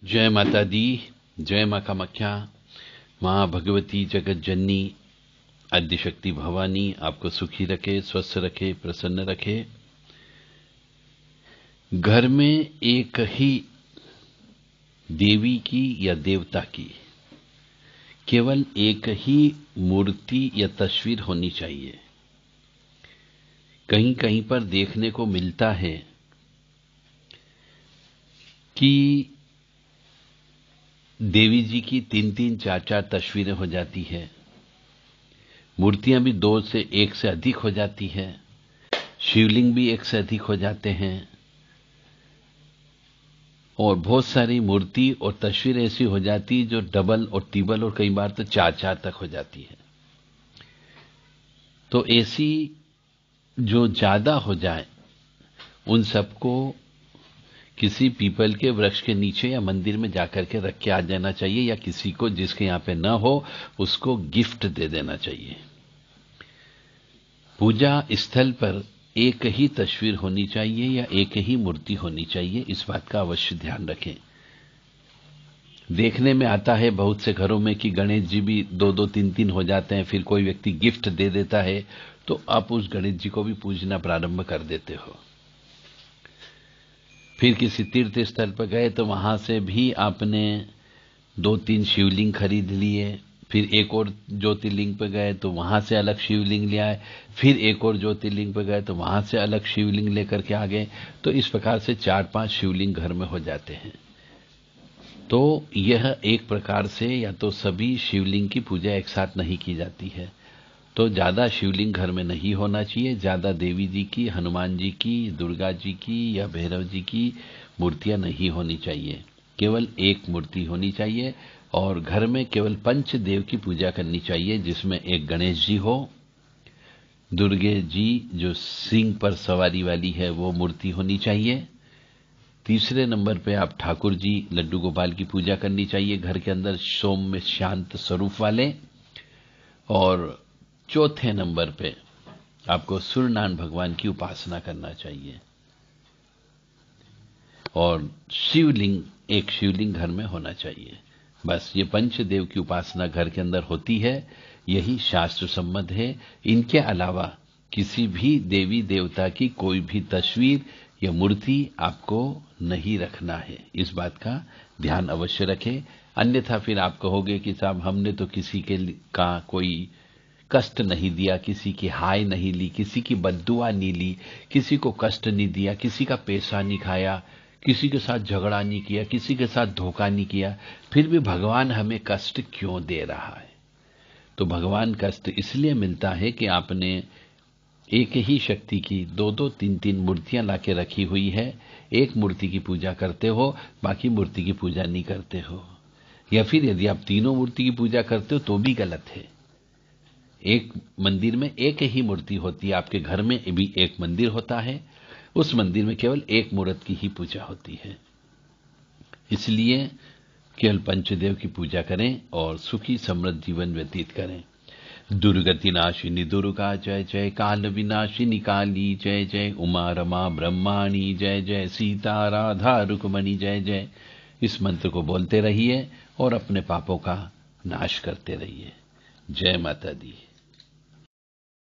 जय माता दी। जय माँ कामाख्या। माँ भगवती जगत जननी आद्यशक्ति भवानी आपको सुखी रखे, स्वस्थ रखे, प्रसन्न रखे। घर में एक ही देवी की या देवता की केवल एक ही मूर्ति या तस्वीर होनी चाहिए। कहीं कहीं पर देखने को मिलता है कि देवी जी की 3-3, 4-4 तस्वीरें हो जाती है, मूर्तियां भी 2 से 1 से अधिक हो जाती है, शिवलिंग भी 1 से अधिक हो जाते हैं और बहुत सारी मूर्ति और तस्वीर ऐसी हो जाती जो डबल और ट्रिपल और कई बार तो 4-4 तक हो जाती है। तो ऐसी जो ज्यादा हो जाए उन सबको किसी पीपल के वृक्ष के नीचे या मंदिर में जाकर के रख के आ जाना चाहिए, या किसी को जिसके यहां पे न हो उसको गिफ्ट दे देना चाहिए। पूजा स्थल पर एक ही तस्वीर होनी चाहिए या एक ही मूर्ति होनी चाहिए, इस बात का अवश्य ध्यान रखें। देखने में आता है बहुत से घरों में कि गणेश जी भी 2-2, 3-3 हो जाते हैं, फिर कोई व्यक्ति गिफ्ट दे देता है तो आप उस गणेश जी को भी पूजना प्रारंभ कर देते हो। फिर किसी तीर्थ स्थल पर गए तो वहां से भी आपने 2-3 शिवलिंग खरीद लिए, फिर एक और ज्योतिर्लिंग पे गए तो वहां से अलग शिवलिंग ले आए, फिर एक और ज्योतिर्लिंग पे गए तो वहां से अलग शिवलिंग लेकर के आ गए। तो इस प्रकार से 4-5 शिवलिंग घर में हो जाते हैं। तो यह एक प्रकार से या तो सभी शिवलिंग की पूजा एक साथ नहीं की जाती है। तो ज्यादा शिवलिंग घर में नहीं होना चाहिए, ज्यादा देवी जी की, हनुमान जी की, दुर्गा जी की या भैरव जी की मूर्तियां नहीं होनी चाहिए, केवल एक मूर्ति होनी चाहिए। और घर में केवल पंचदेव की पूजा करनी चाहिए, जिसमें एक गणेश जी हो, दुर्गे जी जो सिंह पर सवारी वाली है वो मूर्ति होनी चाहिए। तीसरे नंबर पे आप ठाकुर जी लड्डू गोपाल की पूजा करनी चाहिए घर के अंदर, सौम्य शांत स्वरूप वाले। और चौथे नंबर पे आपको सूर्यनारायण भगवान की उपासना करना चाहिए। और शिवलिंग, एक शिवलिंग घर में होना चाहिए। बस ये पंचदेव की उपासना घर के अंदर होती है, यही शास्त्र सम्मत है। इनके अलावा किसी भी देवी देवता की कोई भी तस्वीर या मूर्ति आपको नहीं रखना है, इस बात का ध्यान अवश्य रखें। अन्यथा फिर आप कहोगे कि साहब हमने तो किसी के का कोई कष्ट नहीं दिया, किसी की हाय नहीं ली, किसी की बद्दुआ नहीं ली, किसी को कष्ट नहीं दिया, किसी का पैसा नहीं खाया, किसी के साथ झगड़ा नहीं किया, किसी के साथ धोखा नहीं किया, फिर भी भगवान हमें कष्ट क्यों दे रहा है? तो भगवान कष्ट इसलिए मिलता है कि आपने एक ही शक्ति की 2-2, 3-3 मूर्तियां लाके रखी हुई है। एक मूर्ति की पूजा करते हो, बाकी मूर्ति की पूजा नहीं करते हो। या फिर यदि आप तीनों मूर्ति की पूजा करते हो तो भी गलत है। एक मंदिर में एक ही मूर्ति होती है, आपके घर में भी एक मंदिर होता है, उस मंदिर में केवल एक मूर्त की ही पूजा होती है। इसलिए केवल पंचदेव की पूजा करें और सुखी समृद्ध जीवन व्यतीत करें। दुर्गति नाशिनी दुर्गा जय जय, काल विनाशिनी काली जय जय, उमा रमा ब्रह्माणी जय जय, सीता राधा रुक्मणी जय जय। इस मंत्र को बोलते रहिए और अपने पापों का नाश करते रहिए। जय माता दी।